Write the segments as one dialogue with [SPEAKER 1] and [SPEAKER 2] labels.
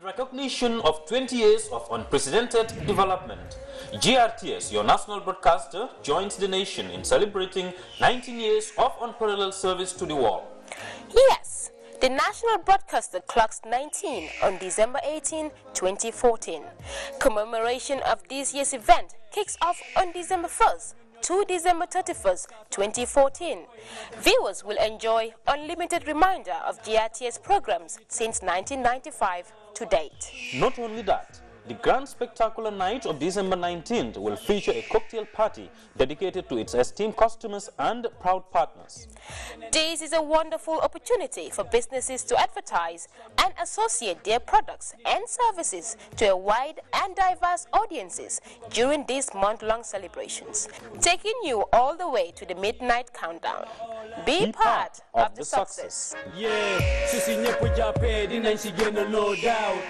[SPEAKER 1] recognition of 20 years of unprecedented development, GRTS, your national broadcaster, joins the nation in celebrating 19 years of unparalleled service to the world.
[SPEAKER 2] Yes, the national broadcaster clocks 19 on December 18, 2014. Commemoration of this year's event kicks off on December 1st to December 31st, 2014. Viewers will enjoy unlimited reminder of GRTS programs since 1995 to date.
[SPEAKER 1] Not only that, the grand spectacular night of December 19th will feature a cocktail party dedicated to its esteemed customers and proud partners.
[SPEAKER 2] This is a wonderful opportunity for businesses to advertise and associate their products and services to a wide and diverse audiences during these month-long celebrations, taking you all the way to the midnight countdown. Be part of the success.
[SPEAKER 3] Yeah, no doubt.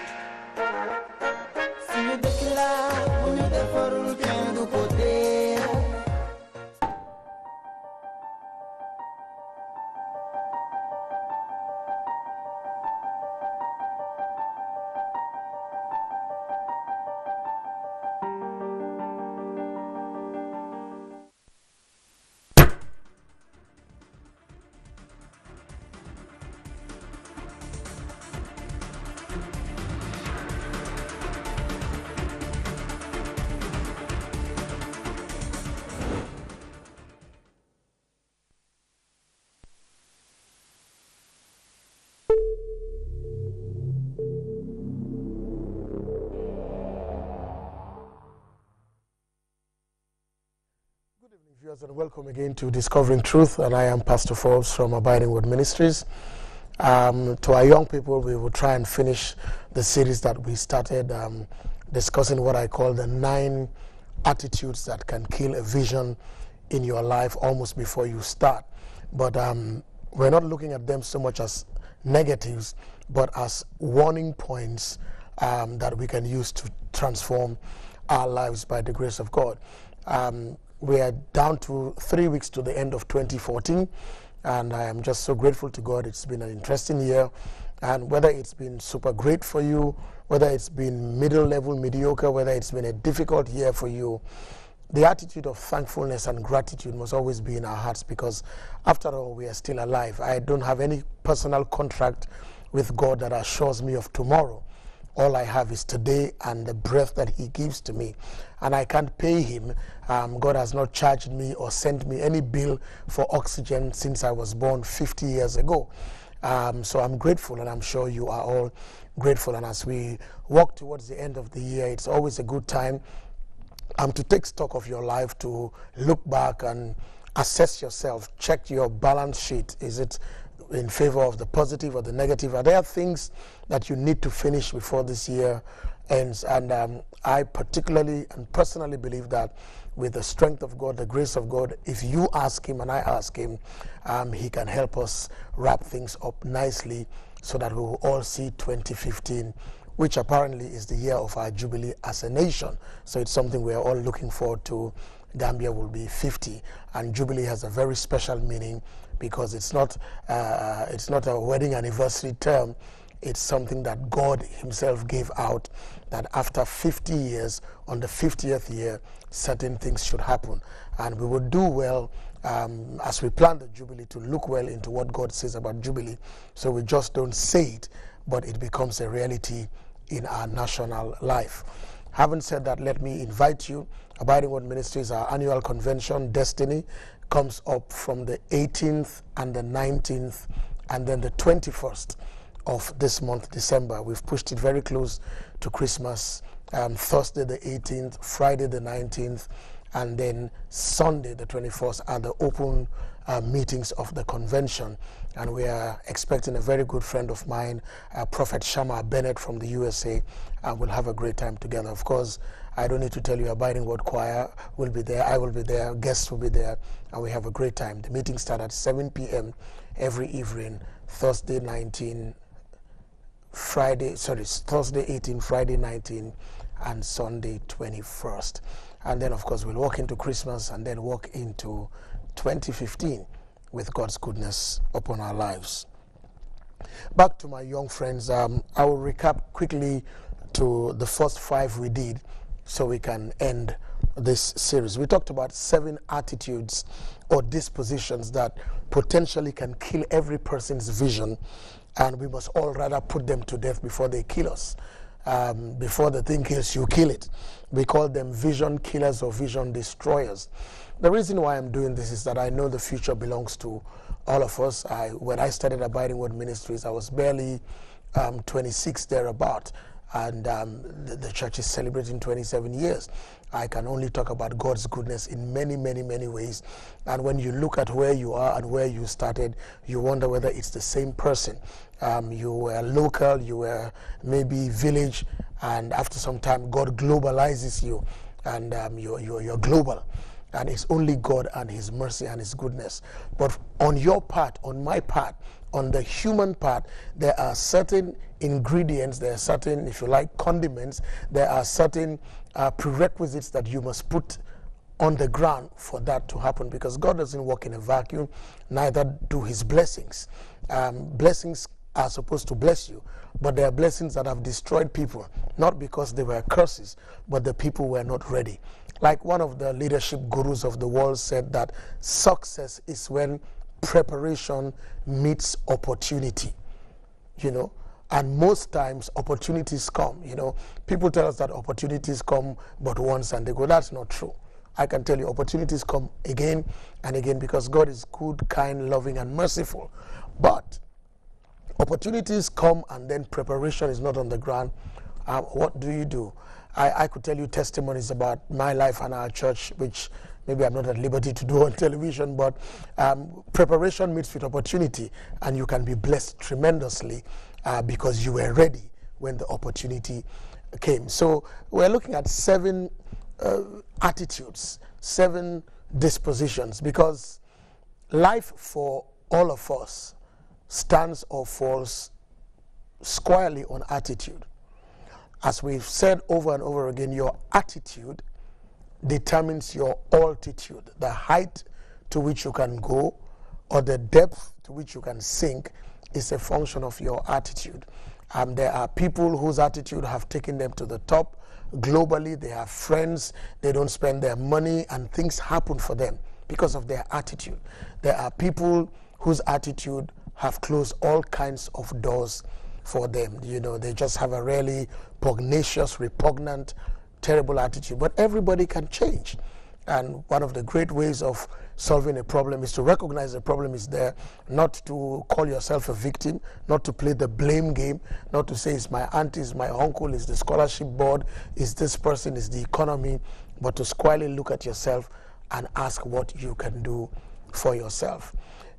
[SPEAKER 4] Viewers, and welcome again to Discovering Truth, and I am Pastor Forbes from Abiding Word Ministries. To our young people, we will try and finish the series that we started discussing what I call the 9 attitudes that can kill a vision in your life almost before you start. But we're not looking at them so much as negatives, but as warning points that we can use to transform our lives by the grace of God. We are down to 3 weeks to the end of 2014, and I am just so grateful to God. It's been an interesting year, and whether it's been super great for you, whether it's been middle level, mediocre, whether it's been a difficult year for you, the attitude of thankfulness and gratitude must always be in our hearts, because after all, we are still alive. I don't have any personal contract with God that assures me of tomorrow. All I have is today and the breath that He gives to me, and I can't pay Him. God has not charged me or sent me any bill for oxygen since I was born 50 years ago. So I'm grateful, and I'm sure you are all grateful. And as we walk towards the end of the year, it's always a good time to take stock of your life, to look back and assess yourself, check your balance sheet. Is it in favor of the positive or the negative? Are there things that you need to finish before this year ends? And I particularly and personally believe that with the strength of God, the grace of God, if you ask Him and I ask Him, He can help us wrap things up nicely so that we will all see 2015, which apparently is the year of our jubilee as a nation. So it's something we are all looking forward to. Gambia will be 50, and jubilee has a very special meaning, because it's not a wedding anniversary term. It's something that God Himself gave out, that after 50 years, on the 50th year, certain things should happen. And we would do well as we plan the Jubilee to look well into what God says about Jubilee, so we just don't say it, but it becomes a reality in our national life. Having said that, let me invite you. Abiding Word Ministries, our annual convention, Destiny, comes up from the 18th and the 19th and then the 21st of this month, December. We've pushed it very close to Christmas. Thursday the 18th, Friday the 19th, and then Sunday the 21st are the open meetings of the convention. And we are expecting a very good friend of mine, Prophet Shammah Bennett from the USA, and we'll have a great time together. Of course, I don't need to tell you, Abiding Word Choir will be there, I will be there, guests will be there, and we have a great time. The meetings start at 7 p.m. every evening, Thursday 18, Friday 19, and Sunday 21st. And then, of course, we'll walk into Christmas and then walk into 2015 with God's goodness upon our lives. Back to my young friends, I will recap quickly to the first 5 we did so we can end this series. We talked about 7 attitudes or dispositions that potentially can kill every person's vision, and we must all rather put them to death before they kill us. Before the thing kills you, kill it. We call them vision killers or vision destroyers. The reason why I'm doing this is that I know the future belongs to all of us. When I started Abiding Word Ministries, I was barely 26 thereabout, and the church is celebrating 27 years. I can only talk about God's goodness in many, many, many ways. And when you look at where you are and where you started, you wonder whether it's the same person. You were local, you were maybe village, and after some time, God globalizes you, and you're global. And it's only God and His mercy and His goodness. But on your part, on my part, on the human part, there are certain ingredients, there are certain, if you like, condiments, there are certain prerequisites that you must put on the ground for that to happen, because God doesn't work in a vacuum, neither do His blessings. Blessings are supposed to bless you, but there are blessings that have destroyed people, not because they were curses, but the people were not ready. Like one of the leadership gurus of the world said that success is when preparation meets opportunity, and most times opportunities come, People tell us that opportunities come but once and they go. That's not true. I can tell you opportunities come again and again, because God is good, kind, loving, and merciful. But opportunities come and then preparation is not on the ground. What do? I could tell you testimonies about my life and our church, which maybe I'm not at liberty to do on television, but preparation meets with opportunity, and you can be blessed tremendously because you were ready when the opportunity came. So we're looking at 7 attitudes, 7 dispositions, because life for all of us stands or falls squarely on attitude. As we've said over and over again, your attitude determines your altitude. The height to which you can go or the depth to which you can sink is a function of your attitude. There are people whose attitude have taken them to the top. Globally, they have friends, they don't spend their money, and things happen for them because of their attitude. There are people whose attitude have closed all kinds of doors for them. They just have a really pugnacious, repugnant, terrible attitude. But everybody can change. And one of the great ways of solving a problem is to recognize the problem is there, not to call yourself a victim, not to play the blame game, not to say it's my auntie, it's my uncle, it's the scholarship board, it's this person, it's the economy, but to squarely look at yourself and ask what you can do for yourself.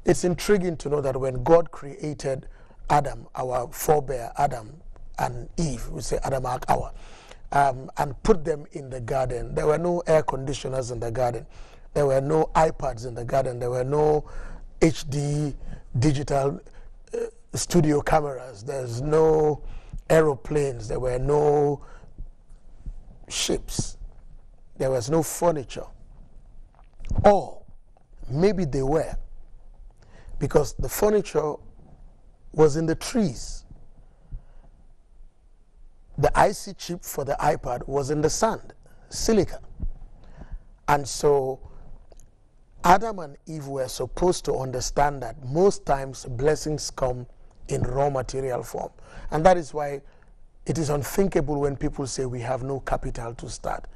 [SPEAKER 4] It's intriguing to know that when God created Adam, our forebear, Adam and Eve, we say Adam and Hawa, and put them in the garden, there were no air conditioners in the garden. There were no iPads in the garden. There were no HD digital studio cameras. There's no aeroplanes. There were no ships. There was no furniture. Or maybe they were, because the furniture was in the trees. The IC chip for the iPad was in the sand, silica. And so Adam and Eve were supposed to understand that most times blessings come in raw material form. And that is why it is unthinkable when people say we have no capital to start.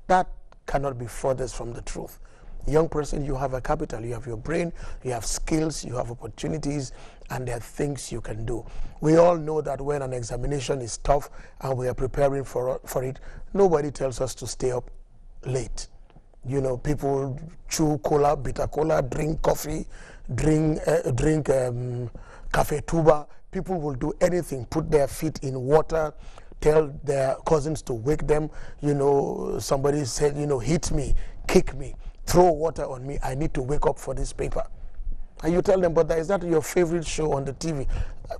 [SPEAKER 4] That cannot be furthest from the truth. Young person, you have a capital, you have your brain, you have skills, you have opportunities, and there are things you can do. We all know that when an examination is tough and we are preparing for it, nobody tells us to stay up late. People chew cola, bitter cola, drink coffee, drink cafe tuba. People will do anything, put their feet in water, tell their cousins to wake them. Somebody said, hit me, kick me, throw water on me, I need to wake up for this paper. And you tell them, but is that your favorite show on the TV?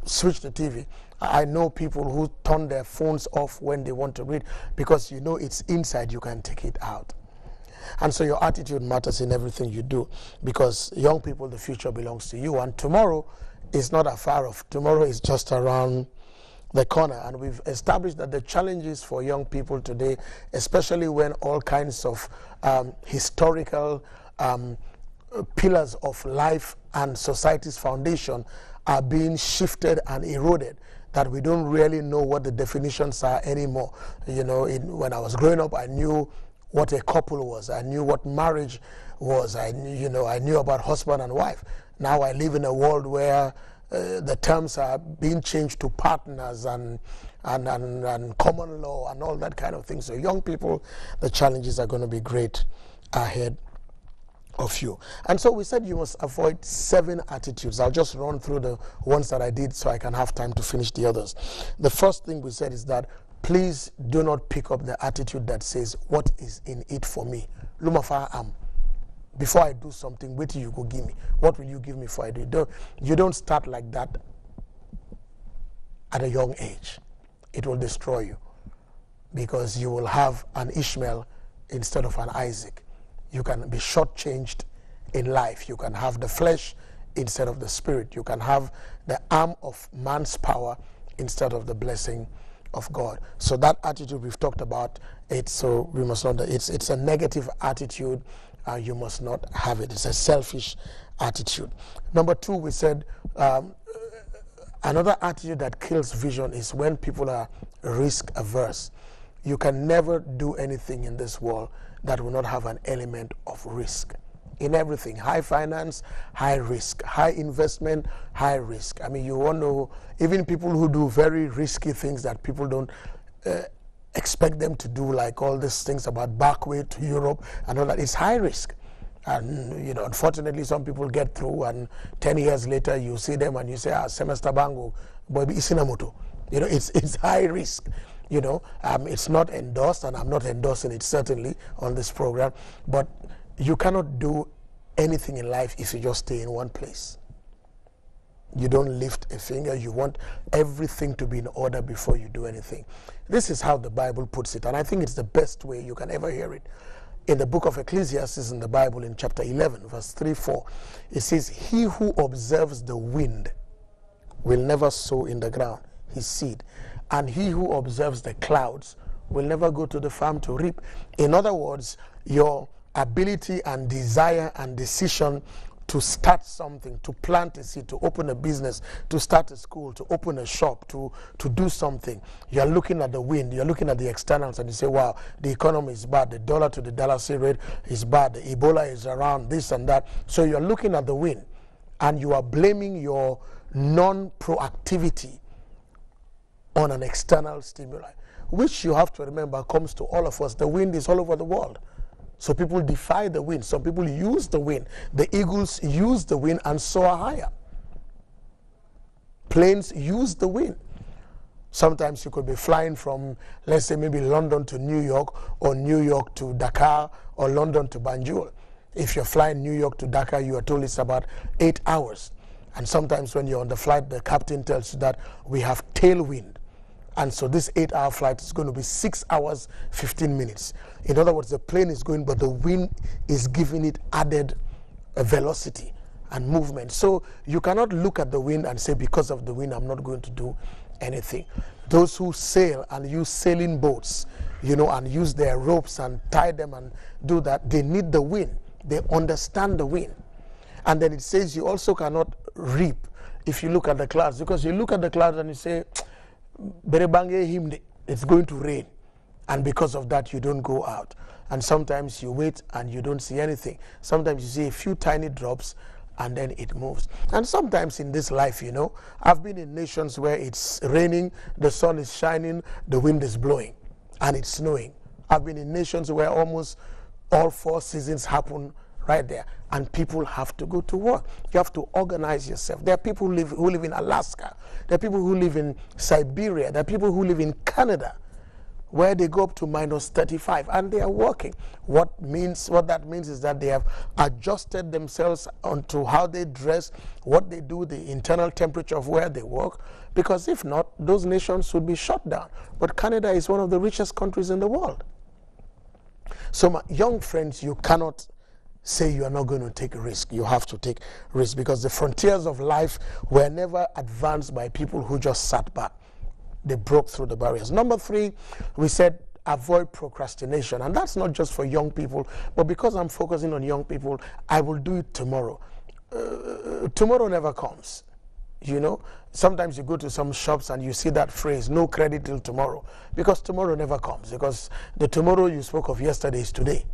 [SPEAKER 4] Switch the TV. I know people who turn their phones off when they want to read, because it's inside, you can take it out. And so your attitude matters in everything you do, because young people, the future belongs to you. And tomorrow is not afar off. Tomorrow is just around the corner, and we've established that the challenges for young people today, especially when all kinds of historical pillars of life and society's foundation are being shifted and eroded, that we don't really know what the definitions are anymore. You know, when I was growing up, I knew what a couple was. I knew what marriage was. I knew about husband and wife. Now I live in a world where the terms are being changed to partners and common law and all that kind of thing. So young people, the challenges are going to be great ahead of you. And so we said you must avoid 7 attitudes. I'll just run through the ones that I did so I can have time to finish the others. The first thing we said is that please do not pick up the attitude that says, what is in it for me? Lumafa am. Before I do something, wait till you go give me. What will you give me for I do? You don't start like that at a young age. It will destroy you, because you will have an Ishmael instead of an Isaac. You can be shortchanged in life. You can have the flesh instead of the spirit. You can have the arm of man's power instead of the blessing of God. So that attitude, we've talked about it, so we must not, it's a negative attitude. You must not have it. It's a selfish attitude. Number 2, we said another attitude that kills vision is when people are risk averse. You can never do anything in this world that will not have an element of risk. In everything, high finance, high risk, high investment, high risk. I mean, you want to, even people who do very risky things that people don't expect them to do, like all these things about back way to Europe and all that, it's high risk. And, you know, unfortunately, some people get through, and 10 years later, you see them and you say, semester bango, boy, isinamoto. You know, it's high risk. You know, it's not endorsed, and I'm not endorsing it certainly on this program, but you cannot do anything in life if you just stay in one place. You don't lift a finger. You want everything to be in order before you do anything. This is how the Bible puts it, and I think it's the best way you can ever hear it. In the book of Ecclesiastes in the Bible, in chapter 11, verse 3-4, it says, he who observes the wind will never sow in the ground his seed, and he who observes the clouds will never go to the farm to reap. In other words, your ability and desire and decision to start something, to plant a seed, to open a business, to start a school, to open a shop, to do something, you're looking at the wind, you're looking at the externals, and you say, wow, the economy is bad, the dollar to the dollar rate is bad, the Ebola is around, this and that. So you're looking at the wind, and you are blaming your non-proactivity on an external stimuli, which you have to remember comes to all of us. The wind is all over the world. So people defy the wind. Some people use the wind. The eagles use the wind and soar higher. Planes use the wind. Sometimes you could be flying from, let's say, maybe London to New York, or New York to Dakar, or London to Banjul. If you're flying New York to Dakar, you are told it's about 8 hours. And sometimes when you're on the flight, the captain tells you that we have tailwind. And so this 8-hour flight is going to be 6 hours, 15 minutes. In other words, the plane is going, but the wind is giving it added velocity and movement. So you cannot look at the wind and say, because of the wind, I'm not going to do anything. Those who sail and use sailing boats, you know, and use their ropes and tie them and do that, they need the wind. They understand the wind. And then it says you also cannot reap if you look at the clouds, because you look at the clouds and you say, it's going to rain, and because of that you don't go out. And sometimes you wait and you don't see anything. Sometimes you see a few tiny drops and then it moves. And sometimes in this life, you know, I've been in nations where it's raining, the sun is shining, the wind is blowing, and it's snowing. I've been in nations where almost all 4 seasons happen right there, and people have to go to work. You have to organize yourself. There are people who live in Alaska. There are people who live in Siberia. There are people who live in Canada, where they go up to -35, and they are working. What that means is that they have adjusted themselves onto how they dress, what they do, the internal temperature of where they work, because if not, those nations would be shut down. But Canada is one of the richest countries in the world. So my young friends, you cannot say you are not going to take a risk. You have to take risk, because the frontiers of life were never advanced by people who just sat back. They broke through the barriers. Number 3, we said avoid procrastination. And that's not just for young people, but because I'm focusing on young people, I will do it tomorrow. Tomorrow never comes. You know, sometimes you go to some shops and you see that phrase, no credit till tomorrow, because tomorrow never comes, because the tomorrow you spoke of yesterday is today,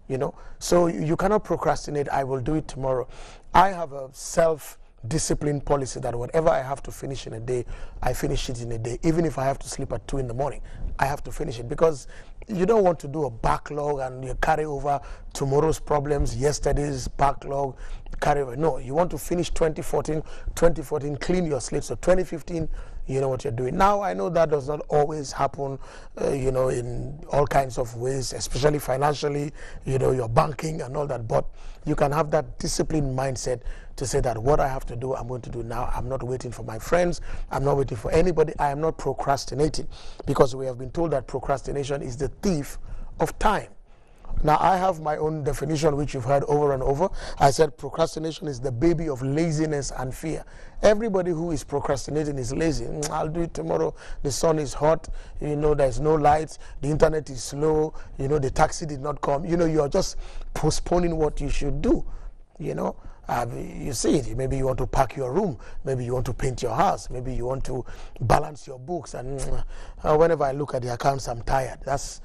[SPEAKER 4] you know. So you cannot procrastinate. I will do it tomorrow. I have a self-discipline policy that whatever I have to finish in a day, I finish it in a day. Even if I have to sleep at 2 in the morning, I have to finish it, because you don't want to do a backlog and you carry over tomorrow's problems, yesterday's backlog, carry over. No, you want to finish 2014, clean your slate. So 2015, you know what you're doing. Now, I know that does not always happen, you know, in all kinds of ways, especially financially, you know, your banking and all that. But you can have that disciplined mindset to say that what I have to do, I'm going to do now. I'm not waiting for my friends. I'm not waiting for anybody. I am not procrastinating, because we have been told that procrastination is the thief of time. Now, I have my own definition, which you've heard over and over. I said procrastination is the baby of laziness and fear. Everybody who is procrastinating is lazy. I'll do it tomorrow. The sun is hot. You know, there's no lights. The internet is slow. You know, the taxi did not come. You know, you are just postponing what you should do. You know, you see it. Maybe you want to pack your room. Maybe you want to paint your house. Maybe you want to balance your books. And whenever I look at the accounts, I'm tired. That's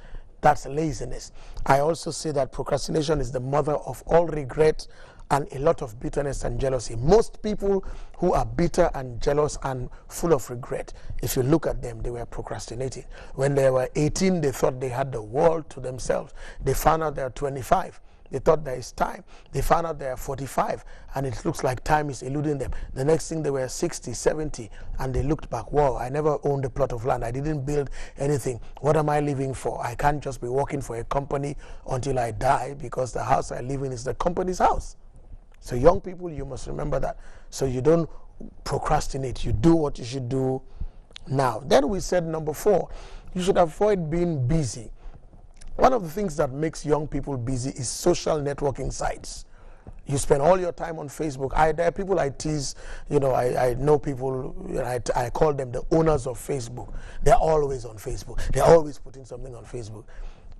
[SPEAKER 4] laziness. I also say that procrastination is the mother of all regret and a lot of bitterness and jealousy. Most people who are bitter and jealous and full of regret, if you look at them, they were procrastinating. When they were 18, they thought they had the world to themselves. They found out they're 25. They thought there is time. They found out they are 45, and it looks like time is eluding them. The next thing, they were 60, 70, and they looked back. Wow, I never owned a plot of land. I didn't build anything. What am I living for? I can't just be working for a company until I die, because the house I live in is the company's house. So young people, you must remember that. So you don't procrastinate. You do what you should do now. Then we said number 4, you should avoid being busy. One of the things that makes young people busy is social networking sites. You spend all your time on Facebook. There are people I tease, you know, I know people, I call them the owners of Facebook. They're always on Facebook. They're always putting something on Facebook.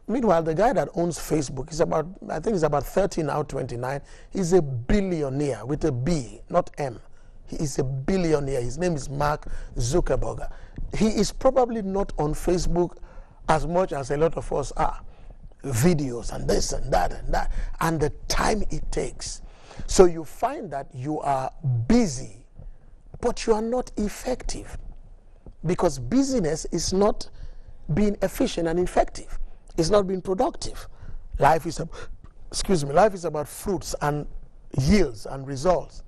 [SPEAKER 4] Meanwhile, the guy that owns Facebook is about, I think he's about 30 now, 29. He's a billionaire with a B, not M. He is a billionaire. His name is Mark Zuckerberg. He is probably not on Facebook as much as a lot of us are. Videos and this and that, and the time it takes. So you find that you are busy, but you are not effective, because busyness is not being efficient and effective. It's not being productive. Life is about fruits and yields and results.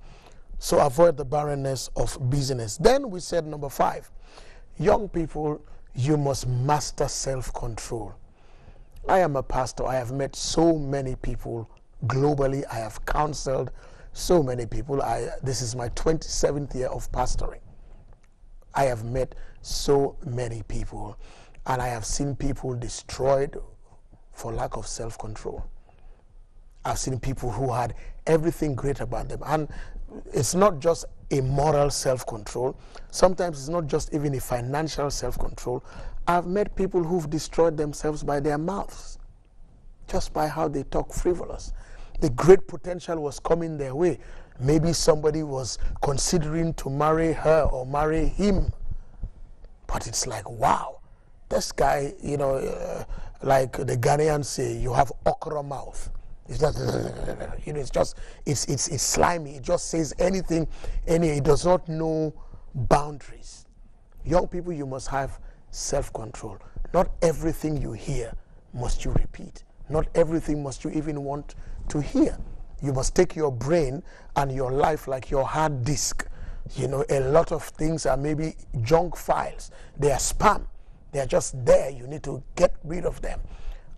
[SPEAKER 4] So avoid the barrenness of busyness. Then we said number 5, young people, you must master self-control. I am a pastor. I have met so many people globally. I have counseled so many people. This is my 27th year of pastoring. I have met so many people, and I have seen people destroyed for lack of self-control. I've seen people who had everything great about them. And it's not just a moral self-control. Sometimes it's not just even a financial self-control. I've met people who've destroyed themselves by their mouths, just by how they talk frivolous. The great potential was coming their way. Maybe somebody was considering to marry her or marry him. But it's like, wow, this guy, you know, like the Ghanaians say, you have okra mouth. It's just, you know, it's slimy. It just says anything, it does not know boundaries. Young people, you must have self-control. Not everything you hear must you repeat. Not everything must you even want to hear. You must take your brain and your life like your hard disk. You know, a lot of things are maybe junk files. They are spam. They are just there. You need to get rid of them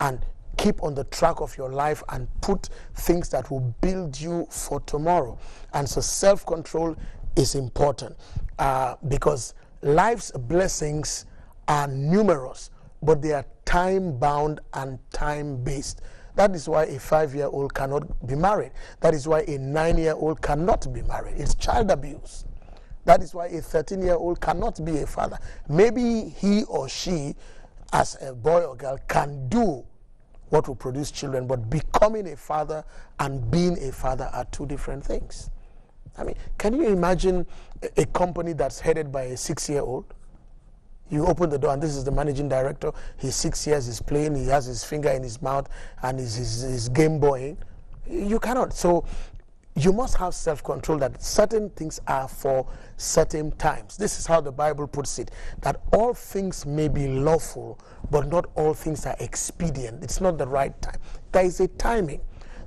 [SPEAKER 4] and keep on the track of your life and put things that will build you for tomorrow. And so self-control is important because life's blessings are numerous, but they are time-bound and time-based. That is why a 5-year-old cannot be married. That is why a 9-year-old cannot be married. It's child abuse. That is why a 13-year-old cannot be a father. Maybe he or she, as a boy or girl, can do what will produce children, but becoming a father and being a father are two different things. I mean, can you imagine a company that's headed by a 6-year-old? You open the door and this is the managing director. He's 6 years, he's playing, he has his finger in his mouth and he's Game Boying. You cannot. So you must have self-control that certain things are for certain times. This is how the Bible puts it, that all things may be lawful, but not all things are expedient. It's not the right time. There is a timing.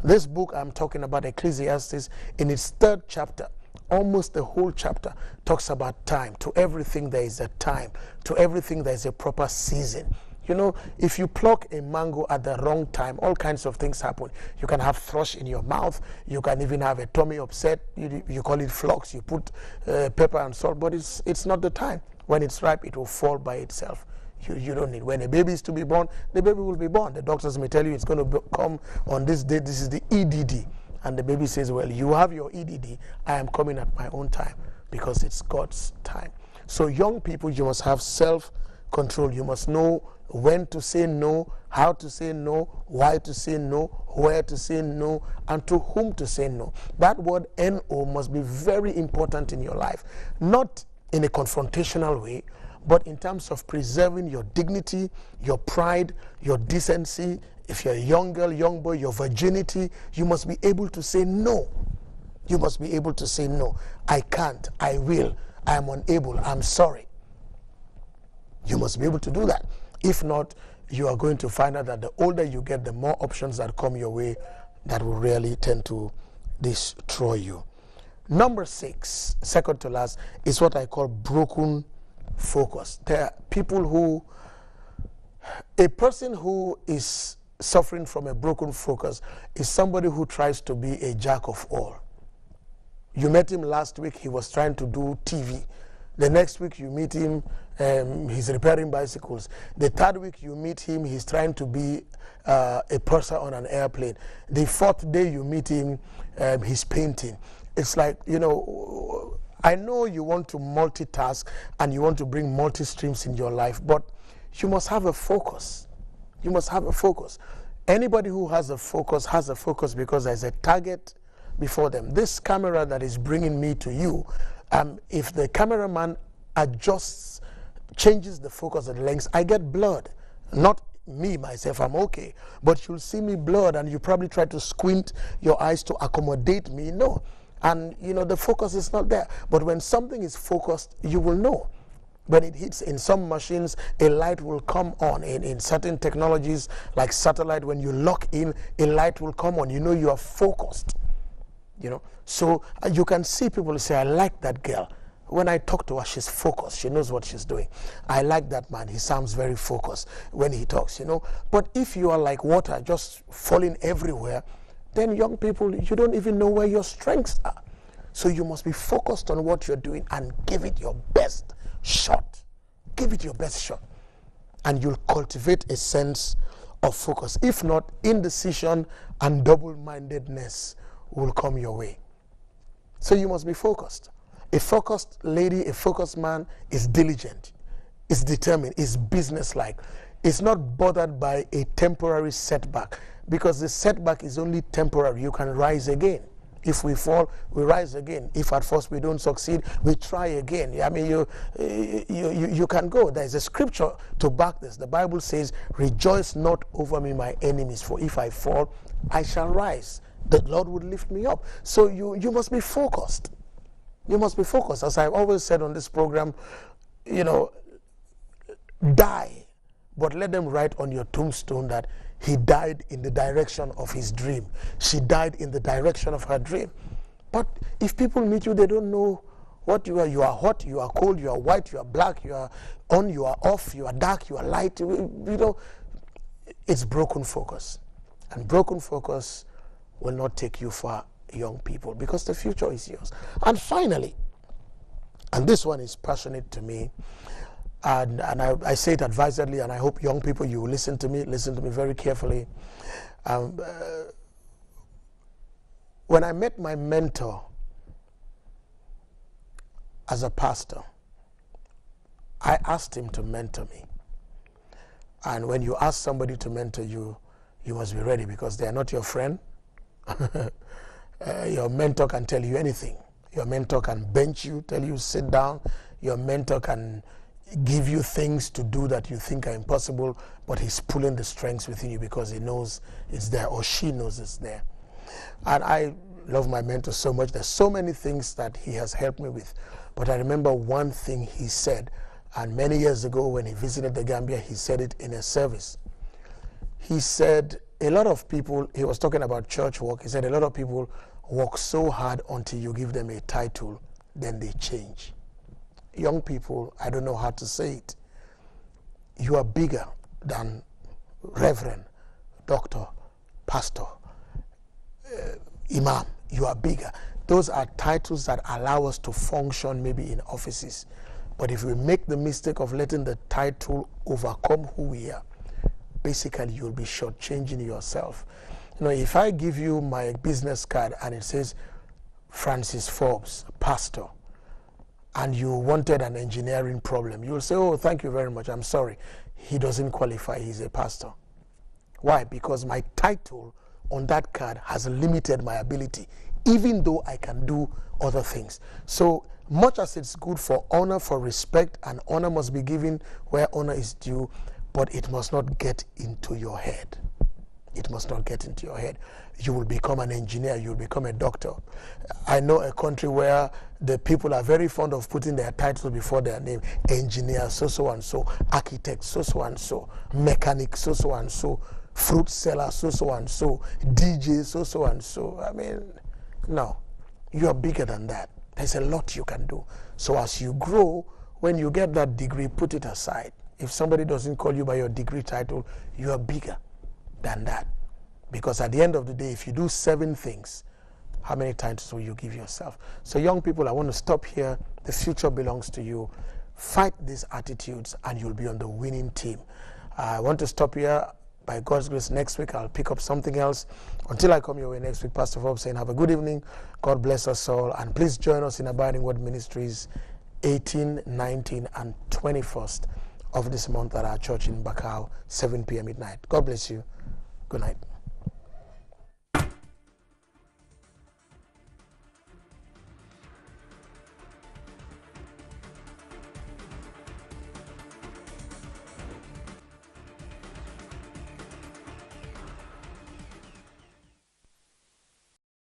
[SPEAKER 4] This book I'm talking about, Ecclesiastes, in its 3rd chapter, almost the whole chapter talks about time. To everything there is a time. To everything there is a proper season. You know, if you pluck a mango at the wrong time, all kinds of things happen. You can have thrush in your mouth. You can even have a tummy upset. You call it flux. You put pepper and salt, but it's not the time. When it's ripe, it will fall by itself. You don't need. When a baby is to be born, the baby will be born. The doctors may tell you it's going to come on this day. This is the EDD. And the baby says, well, you have your EDD. I am coming at my own time because it's God's time. So young people, you must have self-control. You must know when to say no, how to say no, why to say no, where to say no, and to whom to say no. That word NO must be very important in your life. Not in a confrontational way, but in terms of preserving your dignity, your pride, your decency. If you're a young girl, young boy, your virginity, you must be able to say no. You must be able to say no. I can't, I will, I am unable, I'm sorry. You must be able to do that. If not, you are going to find out that the older you get, the more options that come your way that will really tend to destroy you. Number 6, second to last, is what I call broken focus. There are people who, a person who is suffering from a broken focus is somebody who tries to be a jack of all. You met him last week, he was trying to do TV. The next week you meet him, he's repairing bicycles. The 3rd week you meet him, he's trying to be a purser on an airplane. The 4th day you meet him, he's painting. It's like, you know, I know you want to multitask and you want to bring multi-streams in your life, but you must have a focus. You must have a focus. Anybody who has a focus because there's a target before them. This camera that is bringing me to you, if the cameraman adjusts, changes the focus of the lens, I get blurred. Not me, myself, I'm okay. But you'll see me blurred and you probably try to squint your eyes to accommodate me. No. And, you know, the focus is not there. But when something is focused, you will know. When it hits in some machines, a light will come on. In certain technologies like satellite, when you lock in, a light will come on. You know you are focused. You know, so you can see people say, I like that girl. When I talk to her, she's focused. She knows what she's doing. I like that man. He sounds very focused when he talks, you know. But if you are like water, just falling everywhere, then young people, you don't even know where your strengths are. So you must be focused on what you're doing and give it your best shot. Give it your best shot. And you'll cultivate a sense of focus. If not, indecision and double-mindedness will come your way. So you must be focused. A focused lady, a focused man is diligent, is determined, is businesslike, is not bothered by a temporary setback, because the setback is only temporary. You can rise again. If we fall, we rise again. If at first we don't succeed, we try again. I mean, you can go. There is a scripture to back this. The Bible says, rejoice not over me, my enemies, for if I fall, I shall rise. The Lord would lift me up. So you must be focused. You must be focused. As I've always said on this program, you know, die, but let them write on your tombstone that he died in the direction of his dream. She died in the direction of her dream. But if people meet you, they don't know what you are. You are hot, you are cold, you are white, you are black, you are on, you are off, you are dark, you are light. You know, it's broken focus. And broken focus will not take you far, young people, because the future is yours. And finally, and this one is passionate to me, And I say it advisedly, and I hope young people, you will listen to me very carefully. When I met my mentor as a pastor, I asked him to mentor me. And when you ask somebody to mentor you, you must be ready, because they are not your friend. Your mentor can tell you anything. Your mentor can bench you, tell you sit down. Your mentor can give you things to do that you think are impossible, but he's pulling the strengths within you because he knows it's there, or she knows it's there. And I love my mentor so much. There's so many things that he has helped me with. But I remember one thing he said, and many years ago when he visited the Gambia, he said it in a service. He said, a lot of people, he was talking about church work, he said a lot of people work so hard until you give them a title, then they change. Young people, I don't know how to say it, you are bigger than reverend, doctor, pastor, imam. You are bigger. Those are titles that allow us to function maybe in offices. But if we make the mistake of letting the title overcome who we are, basically you'll be shortchanging yourself. You know, if I give you my business card and it says Francis Forbes, pastor, and you wanted an engineering problem, you'll say, oh, thank you very much, I'm sorry. He doesn't qualify, he's a pastor. Why? Because my title on that card has limited my ability, even though I can do other things. So much as it's good for honor, for respect, and honor must be given where honor is due, but it must not get into your head. It must not get into your head. You will become an engineer, you will become a doctor. I know a country where the people are very fond of putting their titles before their name. Engineer, so and so, architect, so and so, mechanic, so and so, fruit seller, so and so, DJ, so and so. I mean, no, you are bigger than that. There's a lot you can do. So as you grow, when you get that degree, put it aside. If somebody doesn't call you by your degree title, you are bigger than that. Because at the end of the day, if you do 7 things, how many titles will you give yourself? So young people, I want to stop here. The future belongs to you. Fight these attitudes and you'll be on the winning team. I want to stop here. By God's grace, next week I'll pick up something else. Until I come your way next week, Pastor Forbes saying have a good evening. God bless us all. And please join us in Abiding Word Ministries 18, 19, and 21st of this month at our church in Bakau, 7 p.m. midnight. God bless you. Good night.